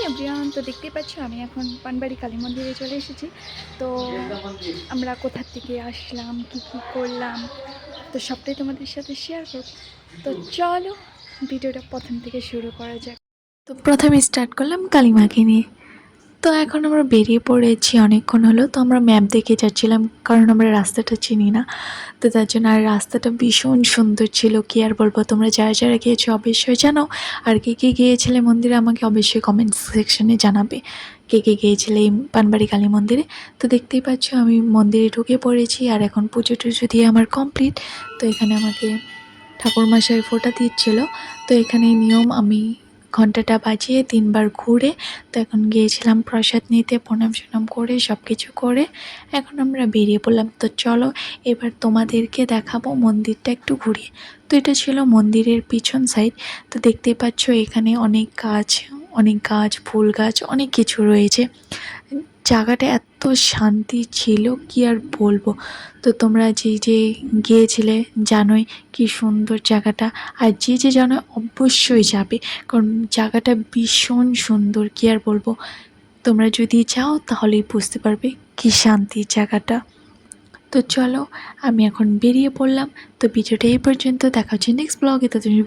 Everyone, তো দেখতেই পাচ্ছ আমি এখন পানবাড়ি কালী মন্দিরে চলে এসেছি। তো আমরা কোথা থেকে আসলাম, কি কি করলাম, তো সবটাই তোমাদের সাথে শেয়ার করব। তো চলো ভিডিওটা প্রথম থেকে শুরু করা যাক। তো প্রথমে স্টার্ট করলাম কালীমাকে নিয়ে। তো এখন আমরা বেরিয়ে পড়েছি, অনেকক্ষণ হলো। তো আমরা ম্যাপ দেখে যাচ্ছিলাম, কারণ আমরা রাস্তাটা চিনি না। তো তার জন্য, আর রাস্তাটা ভীষণ সুন্দর ছিল, কি আর বলবো। তোমরা যারা যারা গিয়েছো অবশ্যই জানো, আর কে কে গিয়েছিলে মন্দিরে আমাকে অবশ্যই কমেন্ট সেকশনে জানাবে কে কে গিয়েছিলে এই পানবাড়ি কালী মন্দিরে। তো দেখতেই পাচ্ছ আমি মন্দিরে ঢুকে পড়েছি, আর এখন পুজো টুজো দিয়ে আমার কমপ্লিট। তো এখানে আমাকে ঠাকুরমশাই ফোঁটা দিচ্ছিল। তো এখানে নিয়ম, আমি ঘন্টাটা বাজিয়ে 3বার ঘুরে, তো এখন গিয়েছিলাম প্রসাদ নিতে, প্রণাম সনাম করে সব কিছু করে এখন আমরা বেরিয়ে পড়লাম। তো চলো এবার তোমাদেরকে দেখাবো মন্দিরটা একটু ঘুরিয়ে। তো এটা ছিল মন্দিরের পিছন সাইড। তো দেখতেই পাচ্ছ এখানে অনেক গাছ, ফুল গাছ, অনেক কিছু রয়েছে। জায়গাটা এত শান্তি ছিল, কি আর বলবো। তো তোমরা যে গিয়েছিলে জানোই কি সুন্দর জায়গাটা, আর যে জানো অবশ্যই যাবে, কারণ জায়গাটা ভীষণ সুন্দর, কি আর বলবো। তোমরা যদি যাও তাহলেই বুঝতে পারবে কি শান্তির জায়গাটা। তো চলো আমি এখন বেরিয়ে পড়লাম। তো ভিডিওটা এই পর্যন্ত, দেখা হচ্ছে নেক্সট ব্লগে। তো তুমি